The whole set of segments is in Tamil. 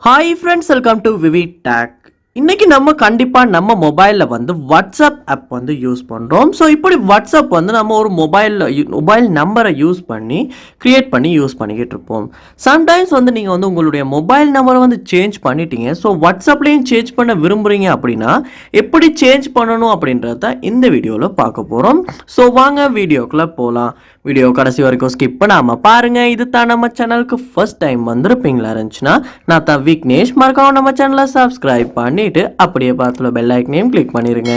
Hi friends, welcome to VividTech. இன்னைக்கு நம்ம கண்டிப்பா நம்ம மொபைல்ல வந்து வாட்ஸ்அப் ஆப் வந்து யூஸ் பண்றோம். ஸோ இப்படி வாட்ஸ்அப் வந்து நம்ம ஒரு மொபைல் நம்பரை யூஸ் பண்ணி கிரியேட் பண்ணி யூஸ் பண்ணிக்கிட்டு இருப்போம். சம்டைம்ஸ் வந்து நீங்க வந்து உங்களுடைய மொபைல் நம்பரை வந்து சேஞ்ச் பண்ணிட்டீங்க. ஸோ வாட்ஸ்அப்லேயும் சேஞ்ச் பண்ண விரும்புறீங்க அப்படின்னா எப்படி சேஞ்ச் பண்ணணும் அப்படின்றத இந்த வீடியோவில் பார்க்க போகிறோம். ஸோ வாங்க வீடியோக்குள்ளே போகலாம். வீடியோ கடைசி வரைக்கும் ஸ்கிப் பண்ணாமல் பாருங்கள். இது தான் நம்ம சேனலுக்கு ஃபர்ஸ்ட் டைம் வந்திருப்பீங்களா இருந்துச்சுன்னா நான் தான் விக்னேஷ், மறக்காம நம்ம சேனலை சப்ஸ்கிரைப் பண்ணி அப்படியே பார்த்துல பெல் ஐக்கனையும் கிளிக் பண்ணிருங்க.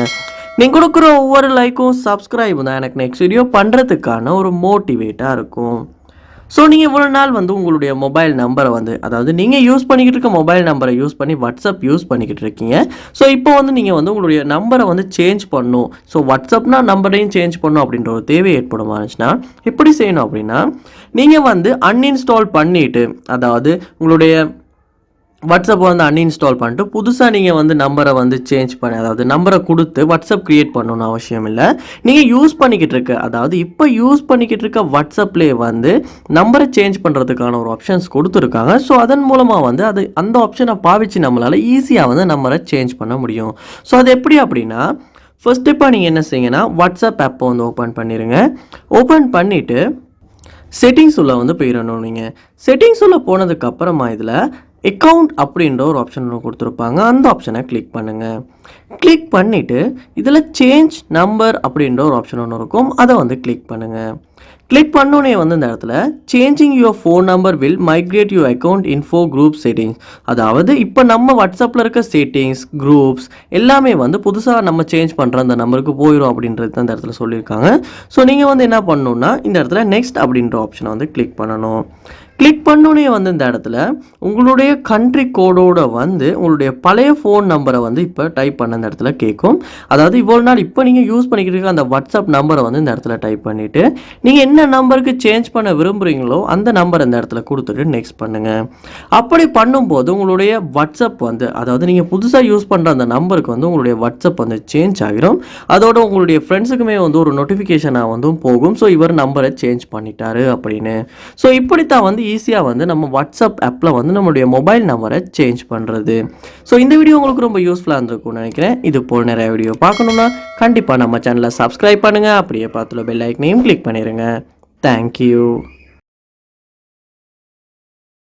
நீங்க கொடுக்குற ஒவ்வொரு லைக்கும் சப்ஸ்கிரைப் தான் எனக்கு நெக்ஸ்ட் வீடியோ பண்றதுக்கான ஒரு மோட்டிவேட்டா இருக்கும். ஸோ நீங்கள் இவ்வளோ நாள் வந்து உங்களுடைய மொபைல் நம்பரை வந்து அதாவது நீங்கள் யூஸ் பண்ணிக்கிட்டு இருக்க மொபைல் நம்பரை யூஸ் பண்ணி வாட்ஸ்அப் யூஸ் பண்ணிக்கிட்டு இருக்கீங்க. ஸோ இப்போ வந்து நீங்கள் வந்து உங்களுடைய நம்பரை வந்து சேஞ்ச் பண்ணணும். ஸோ வாட்ஸ்அப்னா நம்பரையும் சேஞ்ச் பண்ணணும் அப்படின்ற ஒரு தேவை ஏற்படுமாச்சுன்னா எப்படி செய்யணும் அப்படின்னா நீங்கள் வந்து அன்இன்ஸ்டால் பண்ணிவிட்டு அதாவது உங்களுடைய வாட்ஸ்அப்பை வந்து அன்இன்ஸ்டால் பண்ணிட்டு புதுசாக நீங்கள் வந்து நம்பரை வந்து சேஞ்ச் பண்ணி அதாவது நம்பரை கொடுத்து வாட்ஸ்அப் க்ரியேட் பண்ணணும்னு அவசியம் இல்லை. நீங்கள் யூஸ் பண்ணிக்கிட்டு இருக்க அதாவது இப்போ யூஸ் பண்ணிக்கிட்டு இருக்க வாட்ஸ்அப்லேயே வந்து நம்பரை சேஞ்ச் பண்ணுறதுக்கான ஒரு ஆப்ஷன்ஸ் கொடுத்துருக்காங்க. ஸோ அதன் மூலமாக வந்து அந்த ஆப்ஷனை பாவிச்சு நம்மளால் ஈஸியாக வந்து நம்பரை சேஞ்ச் பண்ண முடியும். ஸோ அது எப்படி அப்படின்னா ஃபர்ஸ்ட் இப்போ நீங்கள் என்ன செய்யுங்கன்னா வாட்ஸ்அப் ஆப்பை வந்து ஓப்பன் பண்ணிடுங்க. ஓப்பன் பண்ணிவிட்டு செட்டிங்ஸ் உள்ள வந்து போயிடணும். நீங்கள் செட்டிங்ஸ் உள்ள போனதுக்கப்புறமா இதில் அக்கௌண்ட் அப்படின்ற ஒரு ஆப்ஷன் ஒன்று கொடுத்துருப்பாங்க. அந்த ஆப்ஷனை கிளிக் பண்ணுங்கள். கிளிக் பண்ணிவிட்டு இதில் சேஞ்ச் நம்பர் அப்படின்ற ஒரு ஆப்ஷன் ஒன்று இருக்கும். அதை வந்து கிளிக் பண்ணுங்கள். கிளிக் பண்ணோன்னே வந்து இந்த இடத்துல changing your phone number will migrate your account info group settings, அதாவது இப்போ நம்ம வாட்ஸ்அப்பில் இருக்க செட்டிங்ஸ் குரூப்ஸ் எல்லாமே வந்து புதுசாக நம்ம சேஞ்ச் பண்ணுற அந்த நம்பருக்கு போயிடும் அப்படின்றது அந்த இடத்துல சொல்லியிருக்காங்க. ஸோ நீங்கள் வந்து என்ன பண்ணணுன்னா இந்த இடத்துல நெக்ஸ்ட் அப்படின்ற ஆப்ஷனை வந்து கிளிக் பண்ணணும். கிளிக் பண்ணோன்னே வந்து இந்த இடத்துல உங்களுடைய கண்ட்ரி கோடோட வந்து உங்களுடைய பழைய ஃபோன் நம்பரை வந்து இப்போ டைப் பண்ண இந்த இடத்துல கேட்கும். அதாவது இவ்வளோ நாள் இப்போ நீங்கள் யூஸ் பண்ணிக்கிட்டு இருக்க அந்த வாட்ஸ்அப் நம்பரை வந்து இந்த இடத்துல டைப் பண்ணிவிட்டு நீங்கள் என்ன நம்பருக்கு சேஞ்ச் பண்ண விரும்புகிறீங்களோ அந்த நம்பர் இந்த இடத்துல கொடுத்துட்டு நெக்ஸ்ட் பண்ணுங்கள். அப்படி பண்ணும்போது உங்களுடைய வாட்ஸ்அப் வந்து அதாவது நீங்கள் புதுசாக யூஸ் பண்ணுற அந்த நம்பருக்கு வந்து உங்களுடைய வாட்ஸ்அப் வந்து சேஞ்ச் ஆகிரும். அதோட உங்களுடைய ஃப்ரெண்ட்ஸுக்குமே வந்து ஒரு நோட்டிஃபிகேஷனாக வந்து போகும். ஸோ இவர் நம்பரை சேஞ்ச் பண்ணிட்டாரு அப்படின்னு. ஸோ இப்படித்தான் வந்து ஈஸியாக வந்து நம்ம வாட்ஸ்அப் ஆப்பில் வந்து நம்மளுடைய மொபைல் நம்பரை சேஞ்ச் பண்ணுறது. ஸோ இந்த வீடியோ உங்களுக்கு ரொம்ப யூஸ்ஃபுல்லாக இருந்திருக்கும்னு நினைக்கிறேன். இது போல் நிறைய வீடியோ பார்க்கணுன்னா கண்டிப்பாக நம்ம சேனலை சப்ஸ்கிரைப் பண்ணுங்கள். அப்படியே பார்த்துல பெல் ஐக்கனையும் கிளிக் பண்ணிடுங்க. தேங்க்யூ.